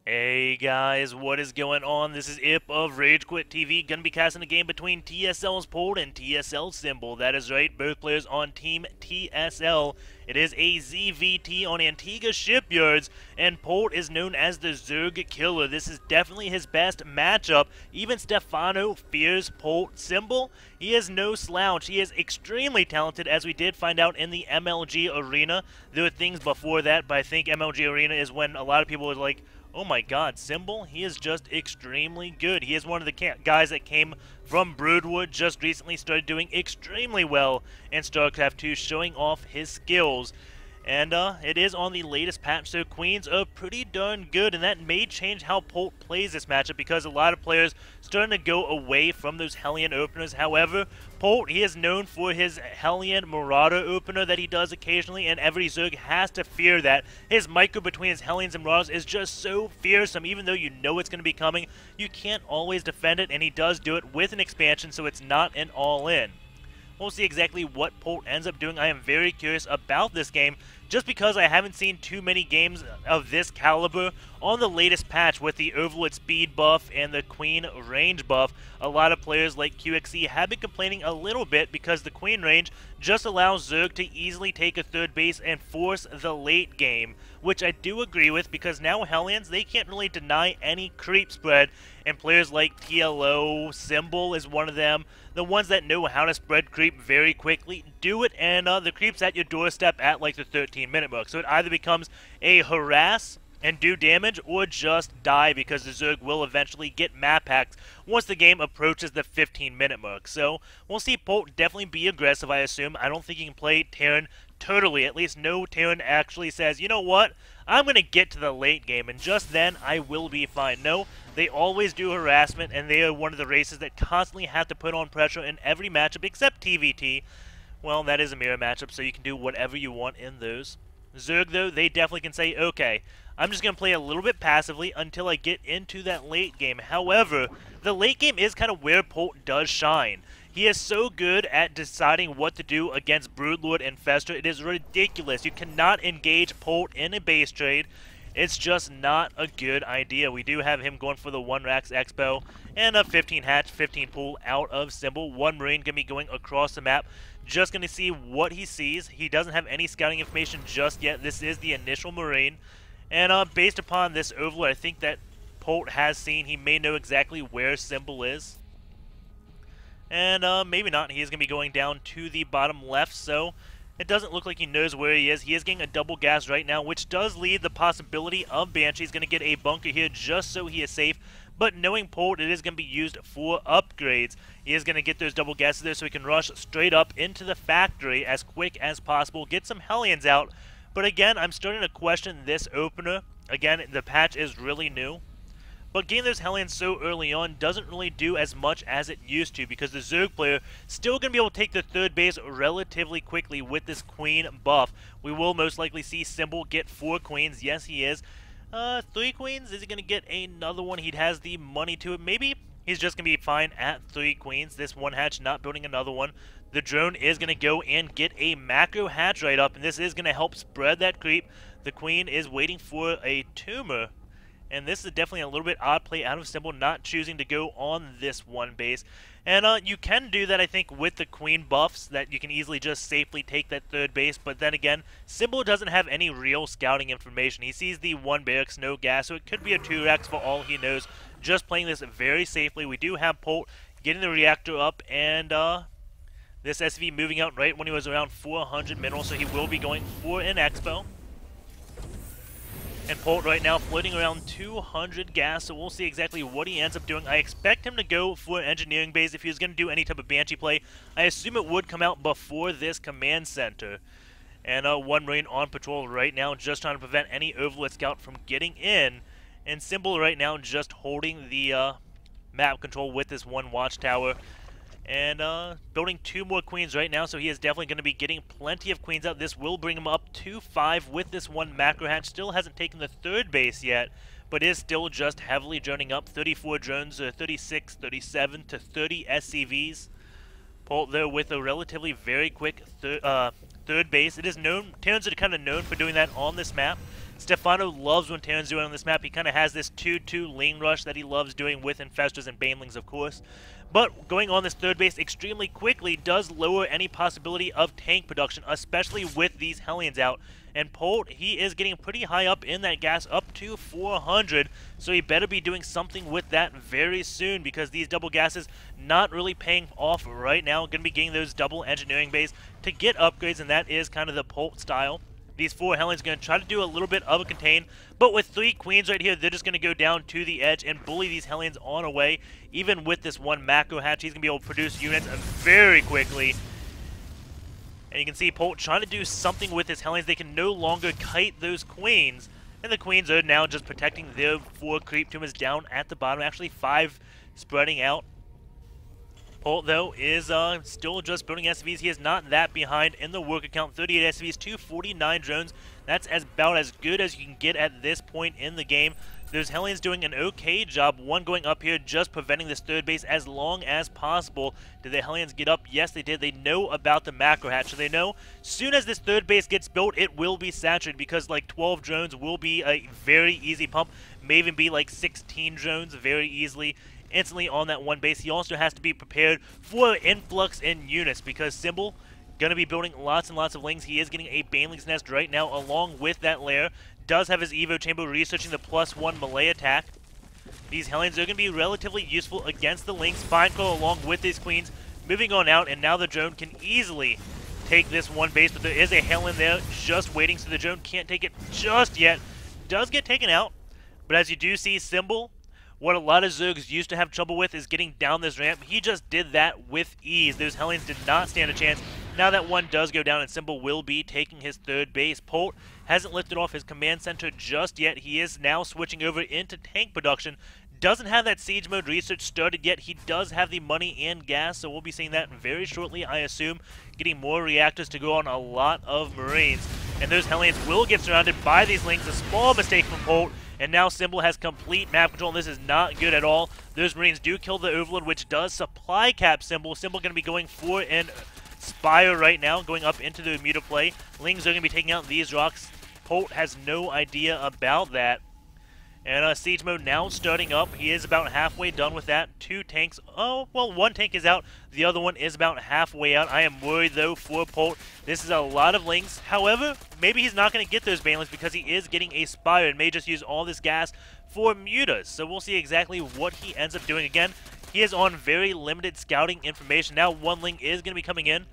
Hey guys, what is going on? This is Ip of RageQuitTV, gonna be casting a game between TSL.Polt and TSL.Symbol. That is right, both players on Team TSL. It is a ZVT on Antiga Shipyards, and Polt is known as the Zerg Killer. This is definitely his best matchup. Even Stefano fears Polt.Symbol. He is no slouch. He is extremely talented, as we did find out in the MLG Arena. There were things before that, but I think MLG Arena is when a lot of people are like, oh my god, Symbol, he is just extremely good. He is one of the guys that came from Broodwood, just recently started doing extremely well in StarCraft 2, showing off his skills. And it is on the latest patch, so Queens are pretty darn good, and that may change how Polt plays this matchup because a lot of players starting to go away from those Hellion openers. However, Polt, he is known for his Hellion Marauder opener that he does occasionally, and every Zerg has to fear that. His micro between his Hellions and Marauders is just so fearsome. Even though you know it's going to be coming, you can't always defend it, and he does do it with an expansion, so it's not an all-in. We'll see exactly what Polt ends up doing. I am very curious about this game, just because I haven't seen too many games of this caliber on the latest patch with the Overlord speed buff and the Queen range buff. A lot of players like QXE have been complaining a little bit because the Queen range just allows Zerg to easily take a third base and force the late game, which I do agree with because now Hellions, they can't really deny any creep spread, and players like TSL.Symbol is one of them. The ones that know how to spread creep very quickly do it, and the creep's at your doorstep at like the 13-minute mark. So it either becomes a harass and do damage, or just die because the Zerg will eventually get map hacked once the game approaches the 15-minute mark. So we'll see Polt definitely be aggressive, I assume. I don't think he can play Terran totally. At least no Terran actually says, you know what, I'm going to get to the late game, and just then I will be fine. No, they always do harassment, and they are one of the races that constantly have to put on pressure in every matchup except TVT. Well, that is a mirror matchup, so you can do whatever you want in those. Zerg, though, they definitely can say, okay, I'm just going to play a little bit passively until I get into that late game. However, the late game is kind of where Polt does shine. He is so good at deciding what to do against Broodlord and Fester. It is ridiculous. You cannot engage Polt in a base trade. It's just not a good idea. We do have him going for the 1 Rax Expo and a 15 hatch, 15 pool out of Symbol. 1 Marine going to be going across the map. Just going to see what he sees. He doesn't have any scouting information just yet. This is the initial Marine. And based upon this Overlord, I think that Polt has seen, he may know exactly where Symbol is. And maybe not. He is going to be going down to the bottom left, so it doesn't look like he knows where he is. He is getting a double gas right now, which does leave the possibility of Banshee. He's going to get a bunker here just so he is safe. But knowing Polt, it is going to be used for upgrades. He is going to get those double gases there so he can rush straight up into the factory as quick as possible, get some Hellions out. But again, I'm starting to question this opener. Again, the patch is really new. But getting those Hellions so early on doesn't really do as much as it used to, because the Zerg player still going to be able to take the third base relatively quickly with this Queen buff. We will most likely see Symbol get 4 Queens. Yes, he is. 3 Queens? Is he going to get another one? He has the money to it. Maybe he's just going to be fine at 3 Queens. This 1 hatch not building another one. The drone is going to go and get a macro hatch right up, and this is going to help spread that creep. The Queen is waiting for a tumor. And this is definitely a little bit odd play out of Symbol, not choosing to go on this 1 base. And you can do that, I think, with the Queen buffs, that you can easily just safely take that 3rd base. But then again, Symbol doesn't have any real scouting information. He sees the 1 barracks, no gas, so it could be a 2 Rax for all he knows. Just playing this very safely. We do have Polt getting the reactor up, and this SV moving out right when he was around 400 minerals, so he will be going for an Expo. And Polt right now floating around 200 gas, so we'll see exactly what he ends up doing. I expect him to go for an engineering base if he was going to do any type of Banshee play. I assume it would come out before this command center. And 1 Marine on patrol right now, just trying to prevent any Overlord scout from getting in. And Symbol right now just holding the map control with this 1 watchtower. And building 2 more Queens right now, so he is definitely going to be getting plenty of Queens out. This will bring him up to 5 with this 1 macro hatch. Still hasn't taken the 3rd base yet, but is still just heavily droning up. 34 drones, 36, 37 to 30 SCVs. Polt, though, with a relatively very quick 3rd base. It is known, Terrans are kind of known for doing that on this map. Stefano loves when Terran's doing on this map. He kind of has this 2-2 lane rush that he loves doing with Infestors and Banelings, of course. But going on this third base extremely quickly does lower any possibility of tank production, especially with these Hellions out. And Polt, he is getting pretty high up in that gas, up to 400, so he better be doing something with that very soon, because these double gases not really paying off right now. Going to be getting those double engineering bays to get upgrades, and that is kind of the Polt style. These 4 Hellions going to try to do a little bit of a contain, but with 3 Queens right here, they're just going to go down to the edge and bully these Hellions on away. Even with this 1 macro hatch, he's going to be able to produce units very quickly. And you can see Polt trying to do something with his Hellions. They can no longer kite those Queens, and the Queens are now just protecting their 4 creep tumors down at the bottom. Actually, 5 spreading out. Polt, though, is still just building SCVs. He is not that behind in the worker count. 38 SCVs, 249 drones. That's about as good as you can get at this point in the game. There's Hellions doing an okay job. 1 going up here, just preventing this third base as long as possible. Did the Hellions get up? Yes, they did. They know about the macro hatch, so they know soon as this third base gets built, it will be saturated, because like 12 drones will be a very easy pump. May even be like 16 drones very easily. Instantly on that 1 base. He also has to be prepared for influx in units, because Symbol going to be building lots and lots of lings. He is getting a Baneling's Nest right now along with that lair. Does have his Evo Chamber researching the +1 melee attack. These Hellions are going to be relatively useful against the lings. Spineclaw along with his Queens moving on out, and now the drone can easily take this 1 base, but there is a Hellion there just waiting, so the drone can't take it just yet. Does get taken out, but as you do see, Symbol, what a lot of Zergs used to have trouble with is getting down this ramp. He just did that with ease. Those Hellions did not stand a chance. Now that 1 does go down, and Symbol will be taking his third base. Polt hasn't lifted off his command center just yet. He is now switching over into tank production. Doesn't have that siege mode research started yet. He does have the money and gas, so we'll be seeing that very shortly, I assume. Getting more reactors to go on a lot of Marines. And those Hellions will get surrounded by these lings. A small mistake from Polt. And now Symbol has complete map control, and this is not good at all. Those Marines do kill the Overlord, which does supply cap Symbol. Symbol going to be going for an Spire right now, going up into the Muta play. Lings are going to be taking out these rocks. Polt has no idea about that. And siege mode now starting up. He is about halfway done with that. 2 tanks. Oh, well, 1 tank is out. The other one is about halfway out. I am worried, though, for Polt. This is a lot of lings. However, maybe he's not going to get those Banelings, because he is getting a Spire and may just use all this gas for mutas. So we'll see exactly what he ends up doing. Again, he is on very limited scouting information. Now 1 ling is going to be coming in.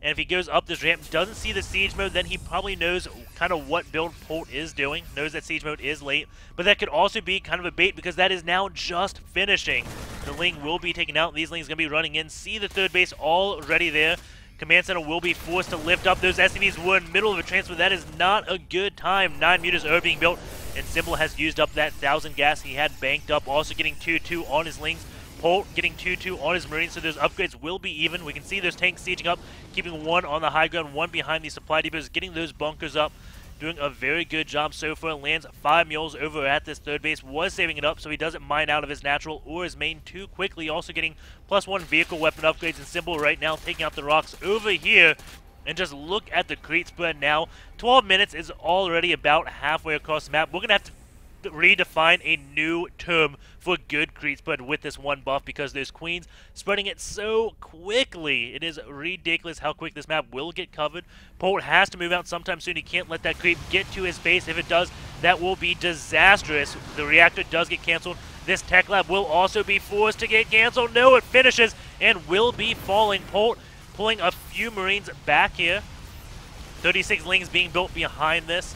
And if he goes up this ramp, doesn't see the siege mode, then he probably knows kind of what build Polt is doing. Knows that siege mode is late. But that could also be kind of a bait, because that is now just finishing. The ling will be taken out. These lings going to be running in. See the third base already there. Command center will be forced to lift up. Those SCVs were in the middle of a transfer. That is not a good time. 9 mutas are being built. And Symbol has used up that 1,000 gas he had banked up. Also getting 2-2 on his lings. Polt getting 2-2 on his Marines, so those upgrades will be even. We can see those tanks sieging up, keeping 1 on the high ground, 1 behind the supply depots, getting those bunkers up, doing a very good job so far. Lands 5 mules over at this third base, was saving it up so he doesn't mine out of his natural or his main too quickly. Also getting +1 vehicle weapon upgrades, and Symbol right now taking out the rocks over here. And just look at the creep spread now. 12 minutes is already about halfway across the map. We're going to have to redefine a new term for good creep spread with this 1 buff, because there's Queens spreading it so quickly. It is ridiculous how quick this map will get covered. Polt has to move out sometime soon. He can't let that creep get to his base. If it does, that will be disastrous. The reactor does get canceled. This tech lab will also be forced to get canceled. No, it finishes and will be falling. Polt pulling a few Marines back here. 36 lings being built behind this.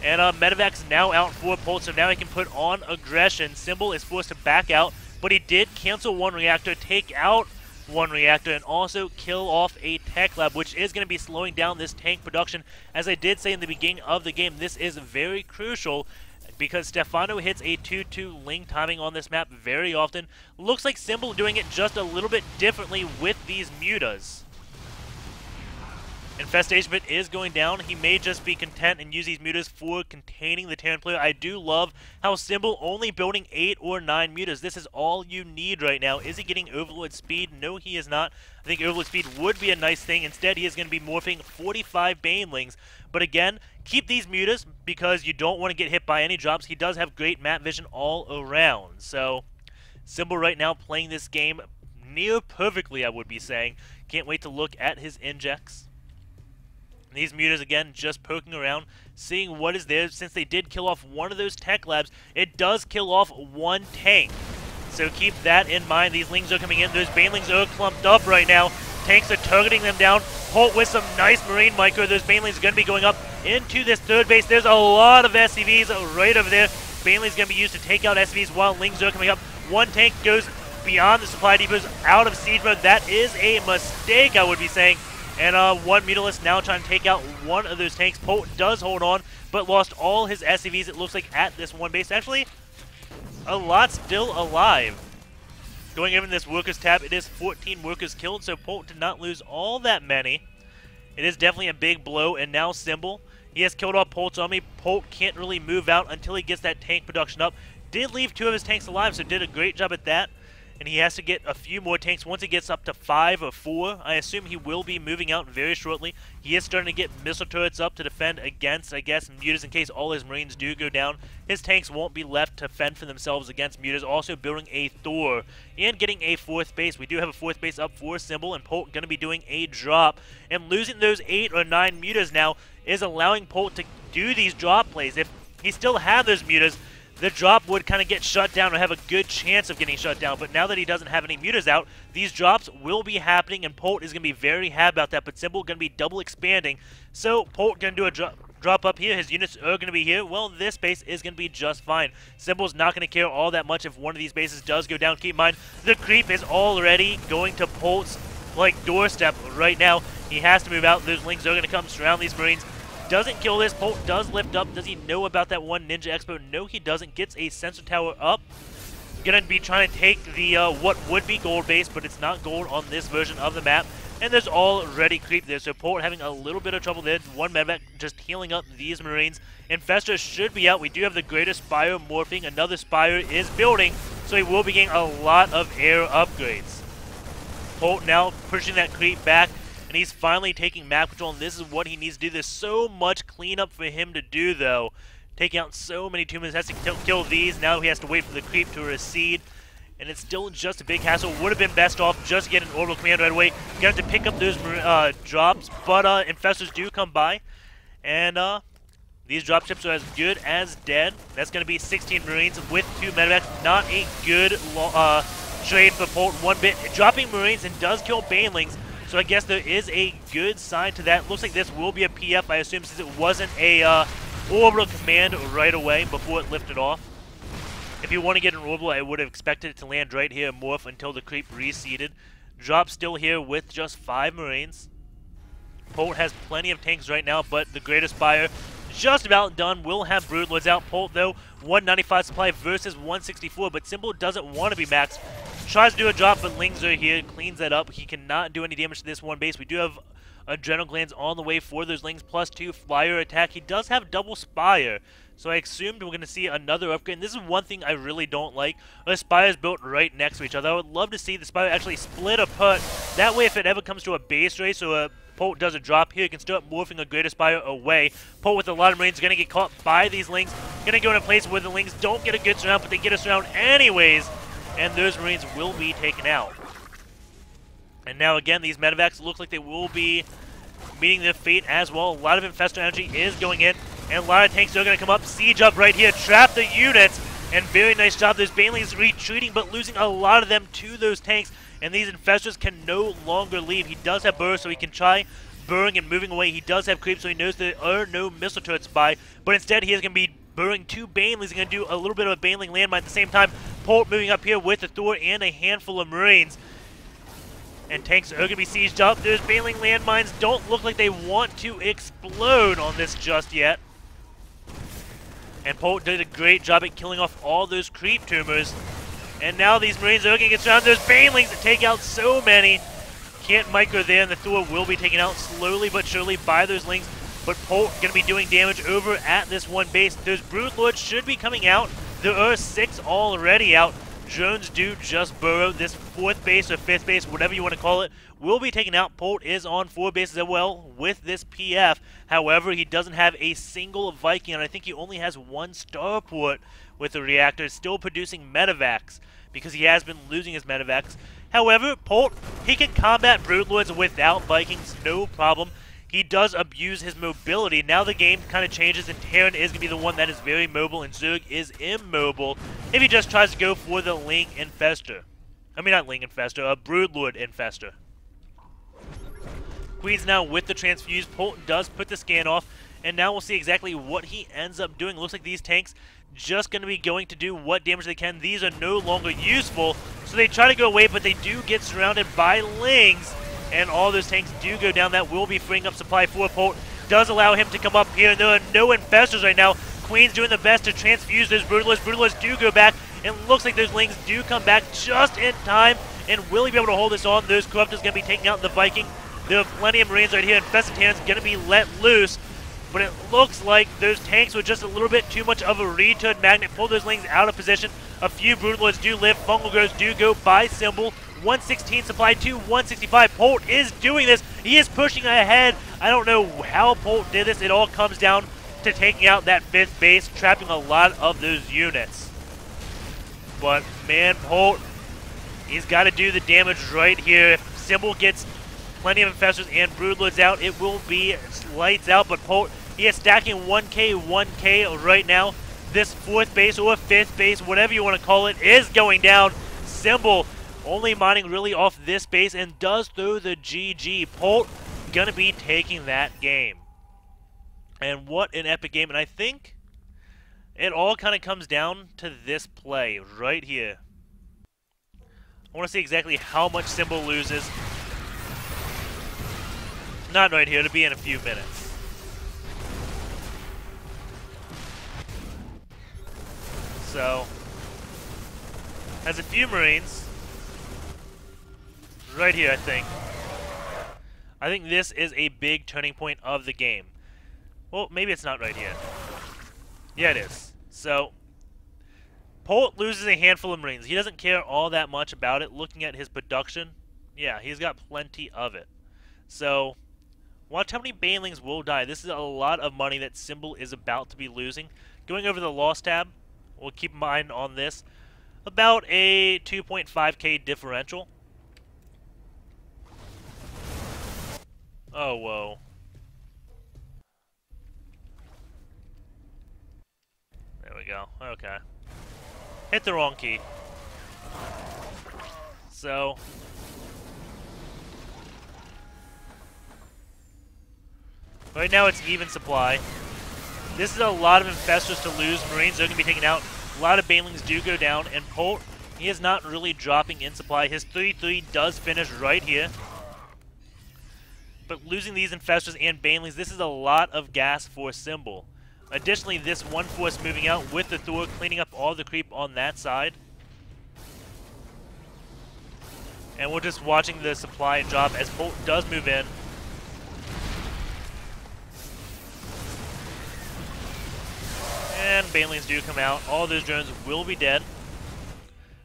And Medevac's now out for Polt, so now he can put on aggression. Symbol is forced to back out, but he did cancel 1 reactor, take out 1 reactor, and also kill off a tech lab, which is going to be slowing down this tank production. As I did say in the beginning of the game, this is very crucial, because Stefano hits a 2-2 ling timing on this map very often. Looks like Symbol doing it just a little bit differently with these mutas. Infestation Pit is going down. He may just be content and use these mutas for containing the Terran player. I do love how Symbol only building 8 or 9 mutas. This is all you need right now. Is he getting Overlord speed? No, he is not. I think Overlord speed would be a nice thing. Instead, he is going to be morphing 45 Banelings. But again, keep these mutas because you don't want to get hit by any drops. He does have great map vision all around. So, Symbol right now playing this game near perfectly, I would be saying. Can't wait to look at his injects. These mutas, again, just poking around, seeing what is there. Since they did kill off one of those tech labs, it does kill off one tank. So keep that in mind. These lings are coming in. Those banelings are clumped up right now. Tanks are targeting them down. Polt with some nice marine micro. Those banelings are going to be going up into this third base. There's a lot of SCVs right over there. Banelings going to be used to take out SCVs while lings are coming up. One tank goes beyond the supply depots out of siege mode. That is a mistake, I would be saying. And one Mutalist now trying to take out one of those tanks. Polt does hold on, but lost all his SCVs, it looks like, at this one base. Actually, a lot still alive. Going over in this workers tab, it is 14 workers killed, so Polt did not lose all that many. It is definitely a big blow, and now Symbol. He has killed off Polt's army. Polt can't really move out until he gets that tank production up. Did leave 2 of his tanks alive, so did a great job at that. And he has to get a few more tanks. Once he gets up to 5 or 4, I assume he will be moving out very shortly. He is starting to get missile turrets up to defend against, I guess, mutas in case all his marines do go down. His tanks won't be left to fend for themselves against mutas. Also building a Thor and getting a 4th base. We do have a 4th base up for Symbol, and Polt going to be doing a drop. And losing those 8 or 9 mutas now is allowing Polt to do these drop plays. If he still had those mutas, the drop would kind of get shut down or have a good chance of getting shut down. But now that he doesn't have any mutas out, these drops will be happening, and Polt is going to be very happy about that. But Symbol going to be double expanding. So Polt going to do a drop up here. His units are going to be here. Well, this base is going to be just fine. Symbol's not going to care all that much if one of these bases does go down. Keep in mind, the creep is already going to Polt's doorstep right now. He has to move out. Those lings are going to come surround these marines. Doesn't kill this. Polt does lift up. Does he know about that one Ninja Expo? No, he doesn't. Gets a sensor tower up. Gonna be trying to take the what would be gold base, but it's not gold on this version of the map. And there's already creep there, so Polt having a little bit of trouble there. One medevac just healing up these marines. Infestor should be out. We do have the greater Spire morphing. Another Spire is building, so he will be getting a lot of air upgrades. Polt now pushing that creep back. And he's finally taking map control, and this is what he needs to do. There's so much cleanup for him to do, though. Taking out so many tumors, has to kill these. Now he has to wait for the creep to recede. And it's still just a big hassle. Would have been best off just get an orbital command right away. Gonna have to pick up those drops, but infestors do come by. And these drop ships are as good as dead. That's going to be 16 marines with 2 medevacs. Not a good trade for Polt one bit. Dropping marines and does kill banelings. So I guess there is a good side to that. Looks like this will be a PF, I assume, since it wasn't a orbital command right away before it lifted off. If you want to get an orbital, I would have expected it to land right here, morph until the creep reseeded. Drop still here with just 5 marines. Polt has plenty of tanks right now, but the greatest Spire just about done. Will have Broodlords out. Polt, though, 195 supply versus 164, but Symbol doesn't want to be maxed. Tries to do a drop, but lings are here, cleans that up. He cannot do any damage to this one base. We do have adrenal glands on the way for those lings, +2 flyer attack. He does have double Spire, so I assumed we're going to see another upgrade. And this is one thing I really don't like. The Spires built right next to each other. I would love to see the Spire actually split apart. That way, if it ever comes to a base race or a Polt does a drop here, he can start morphing a greater Spire away. Polt with a lot of marines going to get caught by these lings. Going to go in a place where the lings don't get a good surround, but they get a surround anyways. And those marines will be taken out. And now again, these medevacs look like they will be meeting their fate as well. A lot of infestor energy is going in, and a lot of tanks are going to come up. Siege up right here, trap the units, and very nice job. Those banelings retreating, but losing a lot of them to those tanks. And these infestors can no longer leave. He does have burst, so he can try burring and moving away. He does have creep, so he knows there are no missile turrets by. But instead, he is going to be burring 2 banelings. He's going to do a little bit of a baneling landmine at the same time. Polt moving up here with the Thor and a handful of marines. And tanks are going to be sieged up. Those baneling landmines don't look like they want to explode on this just yet. And Polt did a great job at killing off all those creep tumors. And now these marines are going to get surrounded. Those banelings that take out so many. Can't micro there, and the Thor will be taken out slowly but surely by those Lings. But Polt going to be doing damage over at this one base. Those Brood Lords should be coming out. There are 6 already out. Drones do just burrow. This 4th base or 5th base, whatever you want to call it, will be taken out. Polt is on 4 bases as well with this PF. However, he doesn't have a single Viking, and I think he only has 1 starport with the reactor. Still producing medevacs because he has been losing his medevacs. However, Polt, he can combat Broodlords without Vikings, no problem. He does abuse his mobility. Now the game kind of changes, and Terran is going to be the one that is very mobile, and Zerg is immobile if he just tries to go for the Ling Infester. I mean, not Ling Infester, a Broodlord Infester. Queen's now with the transfuse. Polt does put the scan off, and now we'll see exactly what he ends up doing. Looks like these tanks just going to be going to do what damage they can. These are no longer useful, so they try to go away, but they do get surrounded by Lings, and all those tanks do go down. That will be freeing up supply for Polt. Does allow him to come up here, and there are no Infestors right now. Queen's doing the best to transfuse those Broodlords. Broodlords do go back, and looks like those Lings do come back just in time, and will he be able to hold this on? Those Corruptors going to be taking out the Viking. There are plenty of Marines right here, and Infested Terrans going to be let loose. But it looks like those tanks were just a little bit too much of a return magnet. Pull those Lings out of position. A few Broodlords do live. Fungal Growths do go by Symbol. 116 supply to 165. Polt is doing this. He is pushing ahead. I don't know how Polt did this. It all comes down to taking out that 5th base, trapping a lot of those units. But, man, Polt, he's got to do the damage right here. If Symbol gets plenty of Infestors and Broodlords out, it will be lights out. But Polt, he is stacking 1K right now. This 4th base or 5th base, whatever you want to call it, is going down. Symbol only mining really off this base and does throw the GG. Polt going to be taking that game. And what an epic game. And I think it all kind of comes down to this play right here. I want to see exactly how much Symbol loses. Not right here. It'll be in a few minutes. So, has a few Marines. Right here, I think. I think this is a big turning point of the game. Well, maybe it's not right here. Yeah, it is. So, Polt loses a handful of Marines. He doesn't care all that much about it. Looking at his production, yeah, he's got plenty of it. So, watch how many Banelings will die. This is a lot of money that Symbol is about to be losing. Going over the loss tab, we'll keep in mind on this, about a 2.5k differential. Oh, whoa. There we go. Okay. Hit the wrong key. So, right now it's even supply. This is a lot of Infestors to lose. Marines are going to be taken out. A lot of Banelings do go down. And Polt, he is not really dropping in supply. His 3-3 does finish right here. But losing these Infestors and Banelings, this is a lot of gas for Symbol. Additionally, this one force moving out with the Thor, cleaning up all the creep on that side. And we're just watching the supply drop as Polt does move in. And Banelings do come out. All those drones will be dead.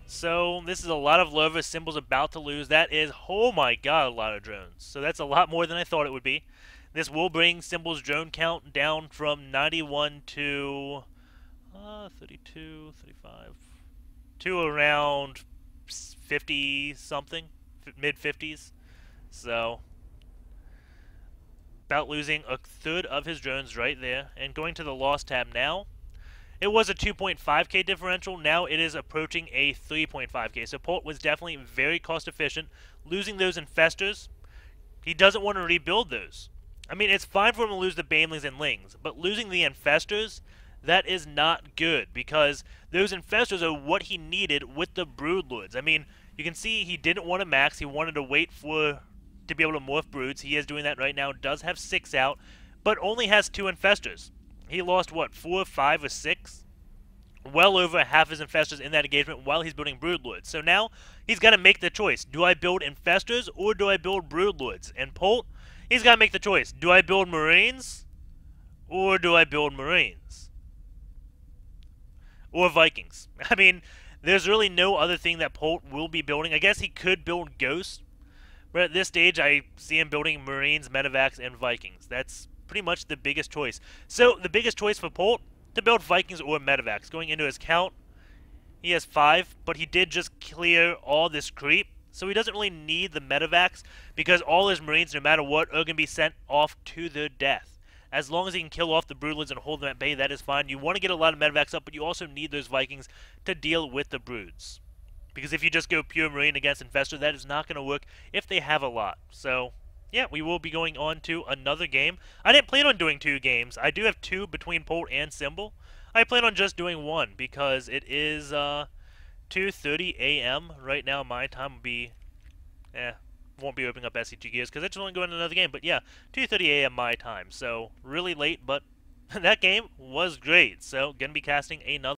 So this is a lot of love as Symbol's about to lose. That is, oh my god, a lot of drones. So that's a lot more than I thought it would be. This will bring Symbol's drone count down from 91 to 32, 35, to around 50-something, mid-50s. So, about losing a third of his drones right there. And going to the loss tab now, it was a 2.5k differential. Now it is approaching a 3.5k. So Polt was definitely very cost efficient. Losing those Infestors, he doesn't want to rebuild those. I mean, it's fine for him to lose the Banelings and Lings, but losing the Infestors, that is not good, because those Infestors are what he needed with the Broodlords. I mean, you can see he didn't want to max. He wanted to wait to be able to morph Broods. He is doing that right now. Does have 6 out, but only has 2 Infestors. He lost, what, 4, 5, or 6? well over half his infestors in that engagement while he's building broodlords. So now he's got to make the choice. Do I build infestors or do I build broodlords? And Polt, he's got to make the choice. Do I build marines or do I build marines? Or Vikings. I mean, there's really no other thing that Polt will be building. I guess he could build ghosts, but at this stage I see him building marines, medevacs, and Vikings. That's pretty much the biggest choice. So the biggest choice for Polt, to build Vikings or medevacs. Going into his count, he has 5, but he did just clear all this creep, so he doesn't really need the medevacs because all his marines, no matter what, are going to be sent off to their death. As long as he can kill off the broodlords and hold them at bay, that is fine. You want to get a lot of medevacs up, but you also need those Vikings to deal with the broods. Because if you just go pure marine against infestor, that is not going to work if they have a lot. So yeah, we will be going on to another game. I didn't plan on doing 2 games. I do have 2 between Polt and Symbol. I plan on just doing 1 because it is 2:30 a.m. right now. My time will be, won't be opening up SCG gears because I just want to go into another game. But yeah, 2:30 a.m. my time. So really late, but that game was great. So gonna be casting another.